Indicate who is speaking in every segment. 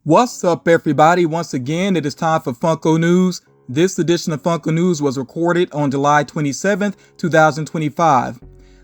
Speaker 1: What's up, everybody? Once again, it is time for Funko News. This edition of Funko News was recorded on July 27th, 2025.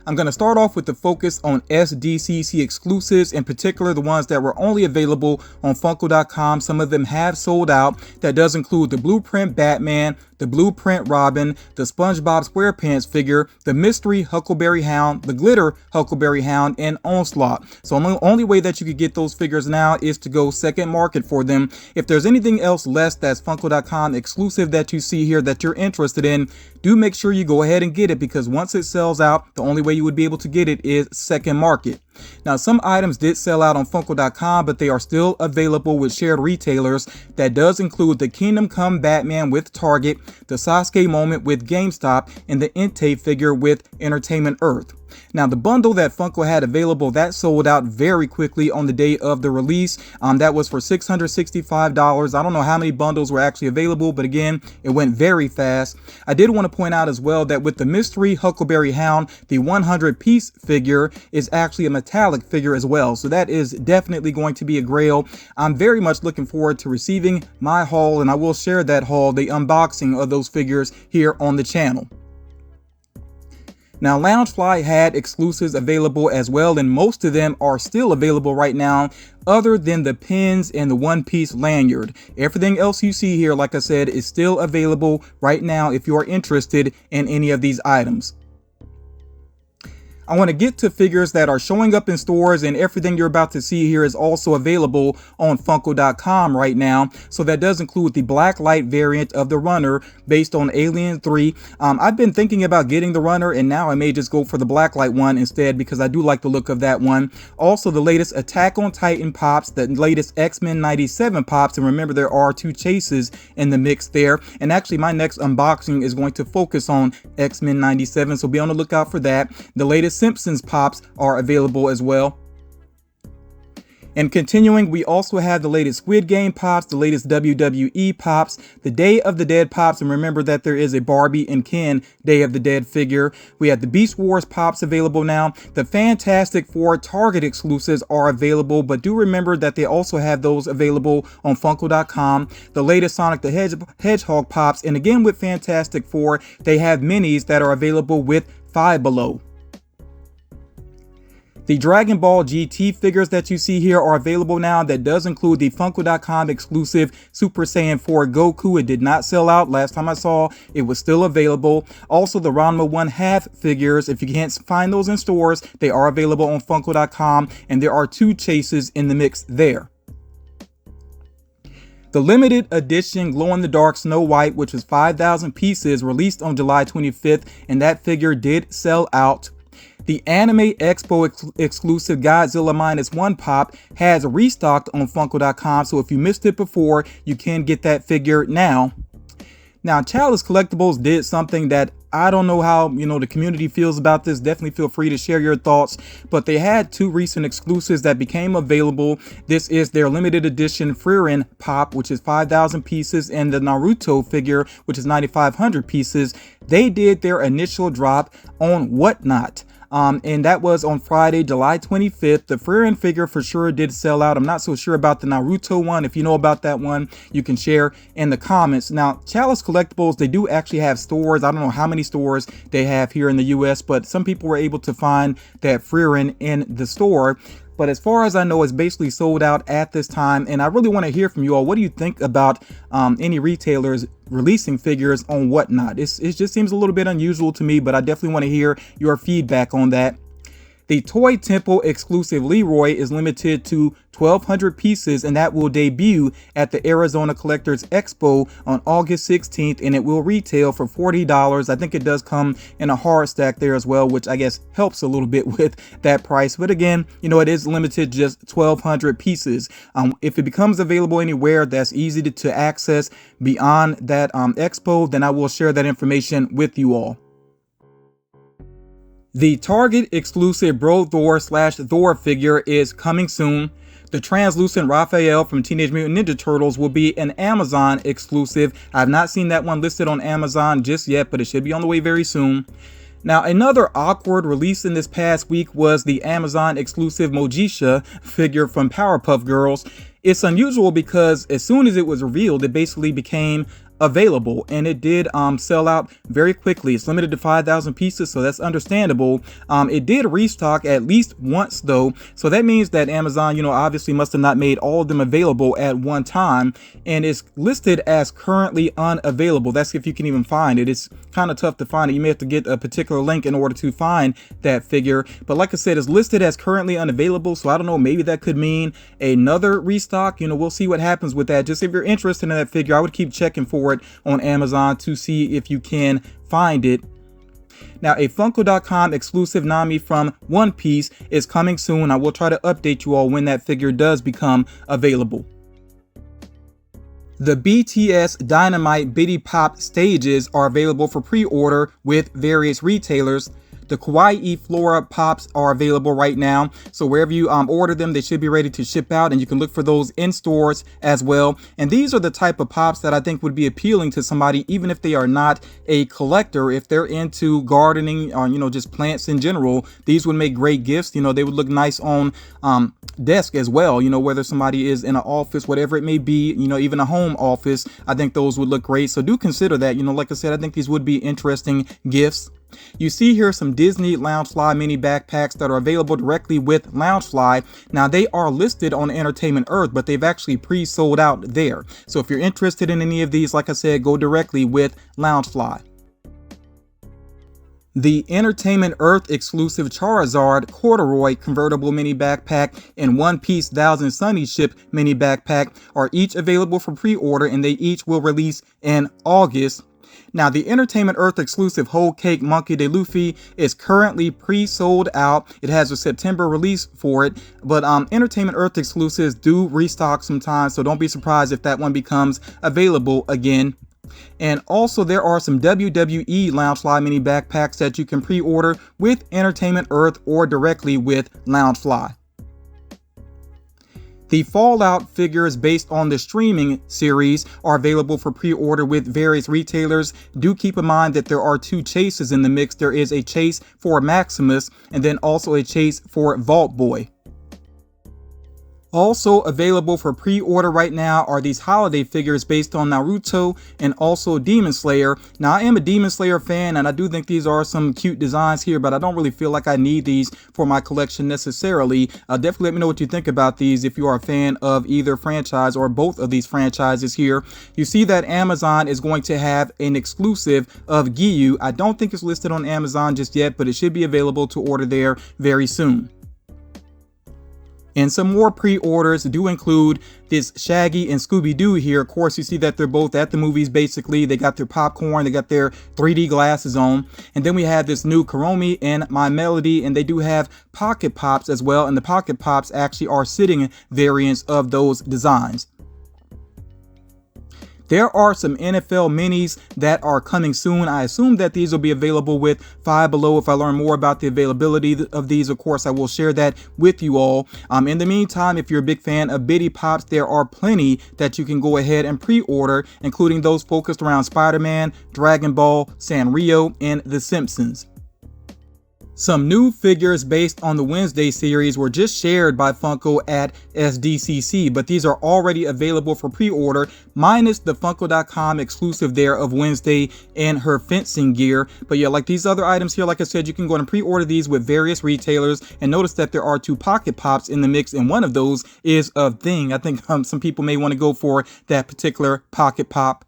Speaker 1: I'm going to start off with the focus on SDCC exclusives, in particular the ones that were only available on Funko.com. Some of them have sold out. That does include the Blueprint Batman, the Blueprint Robin, the SpongeBob SquarePants figure, the Mystery Huckleberry Hound, the Glitter Huckleberry Hound, and Onslaught. So the only way that you could get those figures now is to go second market for them. If there's anything else less that's Funko.com exclusive that you see here that you're interested in, do make sure you go ahead and get it, because once it sells out, the only way you would be able to get it is second market. Now, some items did sell out on Funko.com, but they are still available with shared retailers. That does include the Kingdom Come Batman with Target, the Sasuke moment with GameStop, and the Entei figure with Entertainment Earth. Now, the bundle that Funko had available, that sold out very quickly on the day of the release. That was for $665. I don't know how many bundles were actually available, but again, it went very fast. I did want to point out as well that with the Mystery Huckleberry Hound, the 100-piece figure is actually a metallic figure as well. So that is definitely going to be a grail. I'm very much looking forward to receiving my haul, and I will share that haul, the unboxing of those figures, here on the channel. Now, Loungefly had exclusives available as well, and most of them are still available right now, other than the pins and the one-piece lanyard. Everything else you see here, like I said, is still available right now if you are interested in any of these items. I want to get to figures that are showing up in stores, and everything you're about to see here is also available on Funko.com right now. So that does include the black light variant of the Runner based on Alien 3. I've been thinking about getting the Runner, and now I may just go for the black light one instead, because I do like the look of that one. Also, the latest Attack on Titan pops, the latest X-Men 97 pops, and remember there are two chases in the mix there. And actually, my next unboxing is going to focus on X-Men 97, so be on the lookout for that. The latest Simpsons pops are available as well. And continuing, we also have the latest Squid Game pops, the latest WWE pops, the Day of the Dead pops, and remember that there is a Barbie and Ken Day of the Dead figure. We have the Beast Wars pops available now. The Fantastic Four Target exclusives are available, but do remember that they also have those available on Funko.com. The latest Sonic the Hedgehog pops, and again with Fantastic Four, they have minis that are available with Five Below. The Dragon Ball GT figures that you see here are available now. That does include the Funko.com exclusive Super Saiyan 4 Goku. It did not sell out. Last time I saw, it was still available. Also, the Ranma 1/2 figures, if you can't find those in stores, they are available on Funko.com, and there are two chases in the mix there. The limited edition glow-in-the-dark Snow White, which was 5,000 pieces, released on July 25th, and that figure did sell out. The Anime Expo exclusive Godzilla -1 pop has restocked on Funko.com, so if you missed it before, you can get that figure now. Now, Chalice Collectibles did something that I don't know how, the community feels about this. Definitely feel free to share your thoughts, but they had two recent exclusives that became available. This is their limited edition Frieren pop, which is 5,000 pieces, and the Naruto figure, which is 9,500 pieces. They did their initial drop on Whatnot. And that was on Friday, July 25th. The Frieren figure for sure did sell out. I'm not so sure about the Naruto one. If you know about that one, you can share in the comments. Now, Chalice Collectibles, they do actually have stores. I don't know how many stores they have here in the US, but some people were able to find that Frieren in the store. But as far as I know, it's basically sold out at this time. And I really want to hear from you all. What do you think about any retailers releasing figures on Whatnot? It just seems a little bit unusual to me, but I definitely want to hear your feedback on that. The Toy Temple exclusive Leroy is limited to 1,200 pieces, and that will debut at the Arizona Collectors Expo on August 16th, and it will retail for $40. I think it does come in a hard stack there as well, which I guess helps a little bit with that price. But again, it is limited to just 1,200 pieces. If it becomes available anywhere that's easy to access beyond that expo, then I will share that information with you all. The Target exclusive Bro Thor / Thor figure is coming soon. The translucent Raphael from Teenage Mutant Ninja Turtles will be an Amazon exclusive. I've not seen that one listed on Amazon just yet, but it should be on the way very soon. Now, another awkward release in this past week was the Amazon exclusive Mojisha figure from Powerpuff Girls. It's unusual because as soon as it was revealed, it basically became available, and it did sell out very quickly. It's limited to 5,000 pieces, so that's understandable. It did restock at least once though, so that means that Amazon, obviously must have not made all of them available at one time, and it's listed as currently unavailable. That's if you can even find it. It's kind of tough to find it. You may have to get a particular link in order to find that figure, but like I said, it's listed as currently unavailable, so I don't know, maybe that could mean another restock. We'll see what happens with that. Just if you're interested in that figure, I would keep checking for it on Amazon to see if you can find it. Now, a Funko.com exclusive Nami from One Piece is coming soon. I will try to update you all when that figure does become available. The BTS Dynamite Bitty Pop stages are available for pre-order with various retailers. The Kawaii Flora Pops are available right now, so wherever you order them, they should be ready to ship out, and you can look for those in stores as well. And these are the type of pops that I think would be appealing to somebody, even if they are not a collector. If they're into gardening or just plants in general, these would make great gifts. They would look nice on desk as well, whether somebody is in an office, whatever it may be, even a home office. I think those would look great, so do consider that. Like I said, I think these would be interesting gifts. You see here some Disney Loungefly mini backpacks that are available directly with Loungefly. Now, they are listed on Entertainment Earth, but they've actually pre-sold out there. So if you're interested in any of these, like I said, go directly with Loungefly. The Entertainment Earth exclusive Charizard Corduroy convertible mini backpack and One Piece Thousand Sunny Ship mini backpack are each available for pre-order, and they each will release in August. Now, the Entertainment Earth exclusive Whole Cake Monkey D. Luffy is currently pre-sold out. It has a September release for it, but Entertainment Earth exclusives do restock sometimes, so don't be surprised if that one becomes available again. And also, there are some WWE Loungefly mini backpacks that you can pre-order with Entertainment Earth or directly with Loungefly. The Fallout figures based on the streaming series are available for pre-order with various retailers. Do keep in mind that there are two chases in the mix. There is a chase for Maximus and then also a chase for Vault Boy. Also available for pre-order right now are these holiday figures based on Naruto and also Demon Slayer. Now, I am a Demon Slayer fan, and I do think these are some cute designs here, but I don't really feel like I need these for my collection necessarily. Definitely let me know what you think about these if you are a fan of either franchise or both of these franchises here. You see that Amazon is going to have an exclusive of Giyu. I don't think it's listed on Amazon just yet, but it should be available to order there very soon. And some more pre-orders do include this Shaggy and Scooby-Doo here. Of course, you see that they're both at the movies, basically. They got their popcorn, they got their 3D glasses on. And then we have this new Kuromi and My Melody, and they do have Pocket Pops as well. And the Pocket Pops actually are sitting variants of those designs. There are some NFL minis that are coming soon. I assume that these will be available with Five Below. If I learn more about the availability of these, of course, I will share that with you all. In the meantime, if you're a big fan of Bitty Pops, there are plenty that you can go ahead and pre-order, including those focused around Spider-Man, Dragon Ball, Sanrio, and The Simpsons. Some new figures based on the Wednesday series were just shared by Funko at SDCC, but these are already available for pre-order, minus the Funko.com exclusive there of Wednesday and her fencing gear. But yeah, like these other items here, like I said, you can go and pre-order these with various retailers, and notice that there are two Pocket Pops in the mix, and one of those is a thing. I think some people may want to go for that particular Pocket Pop.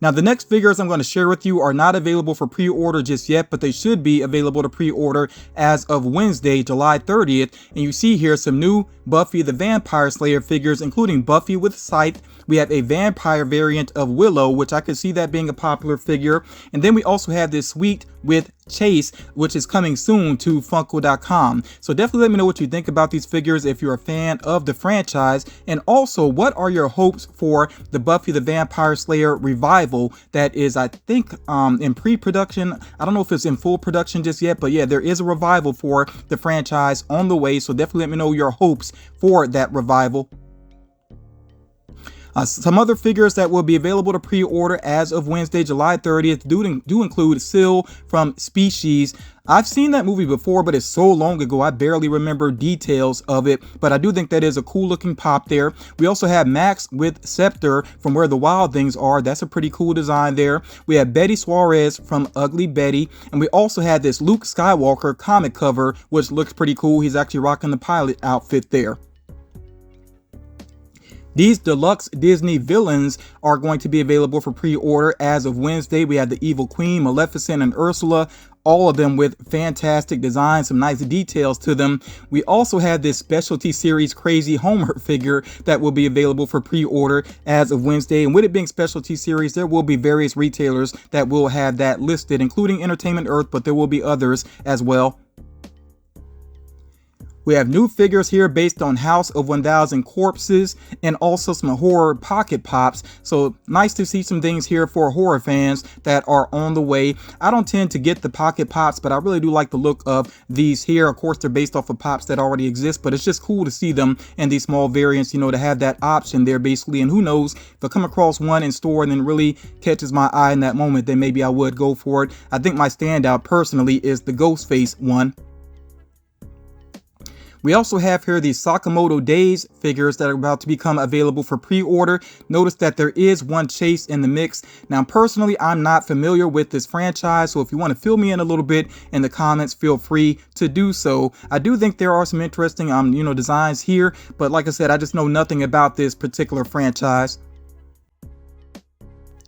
Speaker 1: Now, the next figures I'm going to share with you are not available for pre-order just yet, but they should be available to pre-order as of Wednesday, July 30th. And you see here some new Buffy the Vampire Slayer figures, including Buffy with Scythe. We have a vampire variant of Willow, which I could see that being a popular figure. And then we also have this suite with Chase, which is coming soon to Funko.com. So definitely let me know what you think about these figures if you're a fan of the franchise. And also, what are your hopes for the Buffy the Vampire Slayer revival that is, I think, in pre-production? I don't know if it's in full production just yet, but yeah, there is a revival for the franchise on the way. So definitely let me know your hopes for that revival. Some other figures that will be available to pre-order as of Wednesday, July 30th do include Syl from Species. I've seen that movie before, but it's so long ago I barely remember details of it, but I do think that is a cool looking pop there. We also have Max with Scepter from Where the Wild Things Are. That's a pretty cool design there. We have Betty Suarez from Ugly Betty, and we also had this Luke Skywalker comic cover, which looks pretty cool. He's actually rocking the pilot outfit there. These deluxe Disney villains are going to be available for pre-order as of Wednesday. We have the Evil Queen, Maleficent, and Ursula, all of them with fantastic designs, some nice details to them. We also have this specialty series Crazy Homer figure that will be available for pre-order as of Wednesday. And with it being specialty series, there will be various retailers that will have that listed, including Entertainment Earth, but there will be others as well. We have new figures here based on House of 1000 Corpses and also some horror pocket pops. So nice to see some things here for horror fans that are on the way. I don't tend to get the pocket pops, but I really do like the look of these here. Of course, they're based off of pops that already exist, but it's just cool to see them in these small variants, you know, to have that option there basically. And who knows, if I come across one in store and then really catches my eye in that moment, then maybe I would go for it. I think my standout personally is the Ghostface one. We also have here these Sakamoto Days figures that are about to become available for pre-order. Notice that there is one Chase in the mix. Now, personally, I'm not familiar with this franchise, so if you want to fill me in a little bit in the comments, feel free to do so. I do think there are some interesting, designs here, but like I said, I just know nothing about this particular franchise.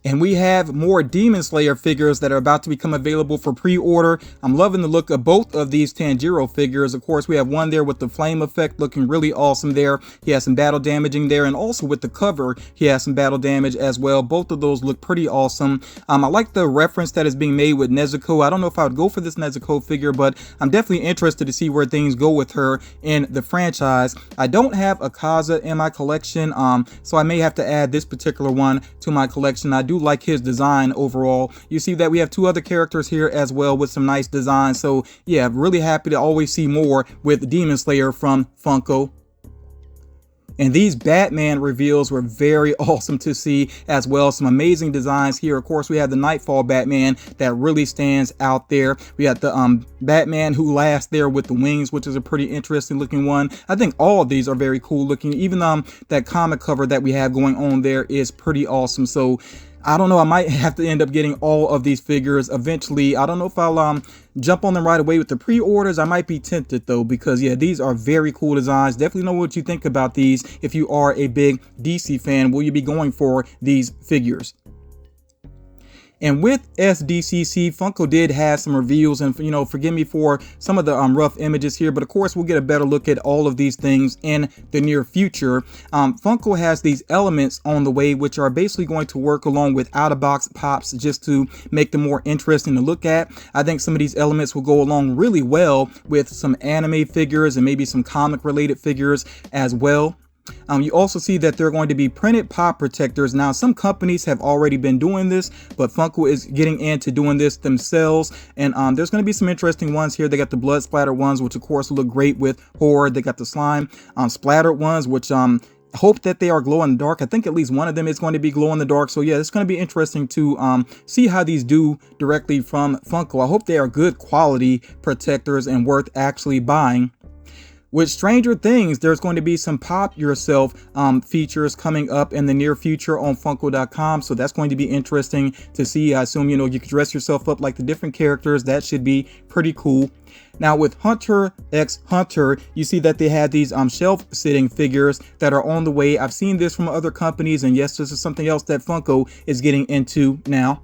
Speaker 1: And we have more Demon Slayer figures that are about to become available for pre-order. I'm loving the look of both of these Tanjiro figures. Of course, we have one there with the flame effect looking really awesome there. He has some battle damaging there, and also with the cover, he has some battle damage as well. Both of those look pretty awesome. I like the reference that is being made with Nezuko. I don't know if I would go for this Nezuko figure, but I'm definitely interested to see where things go with her in the franchise. I don't have a Kaza in my collection, so I may have to add this particular one to my collection. I do like his design overall. You see that we have two other characters here as well with some nice designs. So yeah, really happy to always see more with Demon Slayer from Funko. And these Batman reveals were very awesome to see as well. Some amazing designs here. Of course, we have the Nightfall Batman that really stands out there. We got the Batman Who Laughs there with the wings, which is a pretty interesting looking one. I think all of these are very cool looking. Even that comic cover that we have going on there is pretty awesome. So I don't know, I might have to end up getting all of these figures eventually. I don't know if I'll jump on them right away with the pre-orders. I might be tempted though, because yeah, these are very cool designs. Definitely know what you think about these. If you are a big DC fan, will you be going for these figures? And with SDCC, Funko did have some reveals, and forgive me for some of the rough images here, but of course we'll get a better look at all of these things in the near future. Funko has these elements on the way, which are basically going to work along with out-of-box pops just to make them more interesting to look at. I think some of these elements will go along really well with some anime figures and maybe some comic related figures as well. You also see that they're going to be printed pop protectors. Now, some companies have already been doing this, but Funko is getting into doing this themselves. And there's going to be some interesting ones here. They got the blood splatter ones, which of course look great with horror. They got the slime splattered ones, which hope that they are glow in the dark. I think at least one of them is going to be glow in the dark. So yeah, it's going to be interesting to see how these do directly from Funko. I hope they are good quality protectors and worth actually buying. With Stranger Things, there's going to be some pop yourself features coming up in the near future on Funko.com. So that's going to be interesting to see. I assume, you can dress yourself up like the different characters. That should be pretty cool. Now with Hunter x Hunter, you see that they had these shelf sitting figures that are on the way. I've seen this from other companies, and yes, this is something else that Funko is getting into now.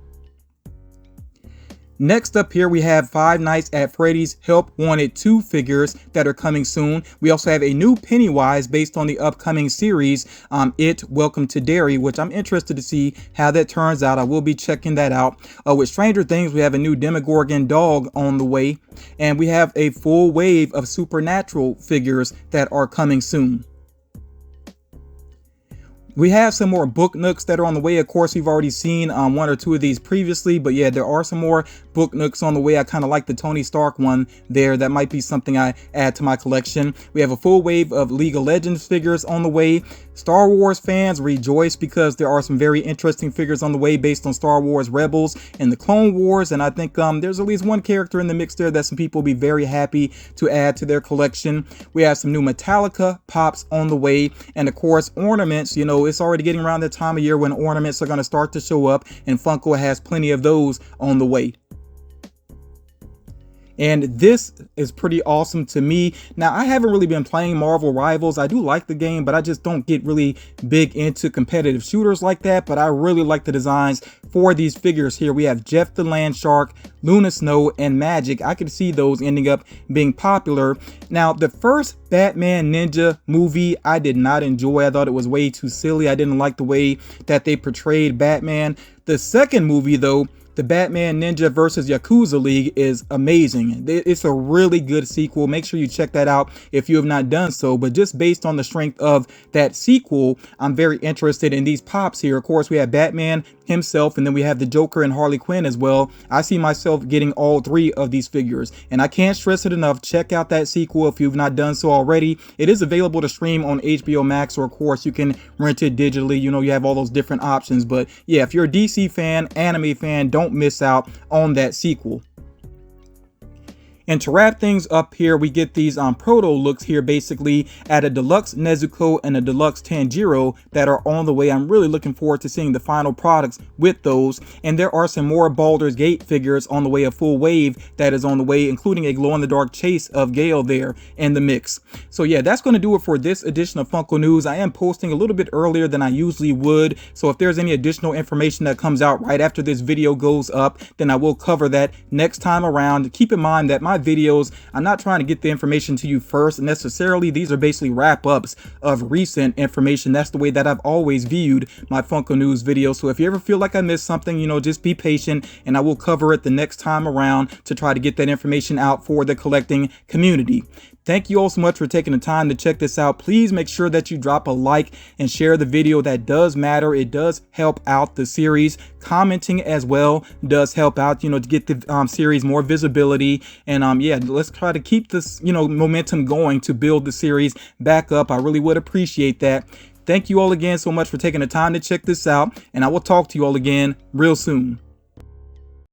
Speaker 1: Next up here, we have Five Nights at Freddy's Help Wanted 2 figures that are coming soon. We also have a new Pennywise based on the upcoming series, It Welcome to Derry, which I'm interested to see how that turns out. I will be checking that out. With Stranger Things, we have a new Demogorgon dog on the way, and we have a full wave of Supernatural figures that are coming soon. We have some more book nooks that are on the way. Of course, we've already seen one or two of these previously, but yeah, there are some more book nooks on the way. I kind of like the Tony Stark one there. That might be something I add to my collection. We have a full wave of League of Legends figures on the way. Star Wars fans rejoice because there are some very interesting figures on the way based on Star Wars Rebels and the Clone Wars, and I think there's at least one character in the mix there that some people will be very happy to add to their collection. We have some new Metallica pops on the way, and of course ornaments. You know, it's already getting around that time of year when ornaments are going to start to show up, and Funko has plenty of those on the way. And this is pretty awesome to me. Now, I haven't really been playing Marvel Rivals. I do like the game, but I just don't get really big into competitive shooters like that. But I really like the designs for these figures here. We have Jeff the Land Shark, Luna Snow, and Magic. I could see those ending up being popular. Now, the first Batman Ninja movie, I did not enjoy. I thought it was way too silly. I didn't like the way that they portrayed Batman. The second movie, though, the Batman Ninja versus Yakuza League, is amazing. It's a really good sequel. Make sure you check that out if you have not done so. But just based on the strength of that sequel, I'm very interested in these pops here. Of course, we have Batman himself, and then we have the Joker and Harley Quinn as well. I see myself getting all three of these figures, and I can't stress it enough. Check out that sequel if you've not done so already. It is available to stream on HBO Max, or of course you can rent it digitally. You know, you have all those different options. But yeah, if you're a DC fan, anime fan, don't miss out on that sequel. And to wrap things up here, we get these proto looks here, basically at a deluxe Nezuko and a deluxe Tanjiro that are on the way. I'm really looking forward to seeing the final products with those. And there are some more Baldur's Gate figures on the way, a full wave that is on the way, including a glow-in-the-dark Chase of Gale there in the mix. So yeah, that's going to do it for this edition of Funko News. I am posting a little bit earlier than I usually would, so if there's any additional information that comes out right after this video goes up, then I will cover that next time around. Keep in mind that my videos, I'm not trying to get the information to you first necessarily. These are basically wrap-ups of recent information. That's the way that I've always viewed my Funko News videos. So if you ever feel like I missed something, you know, just be patient and I will cover it the next time around to try to get that information out for the collecting community. Thank you all so much for taking the time to check this out. Please make sure that you drop a like and share the video. That does matter. It does help out the series. Commenting as well does help out, you know, to get the series more visibility. And yeah, let's try to keep this, you know, momentum going to build the series back up. I really would appreciate that. Thank you all again so much for taking the time to check this out, and I will talk to you all again real soon.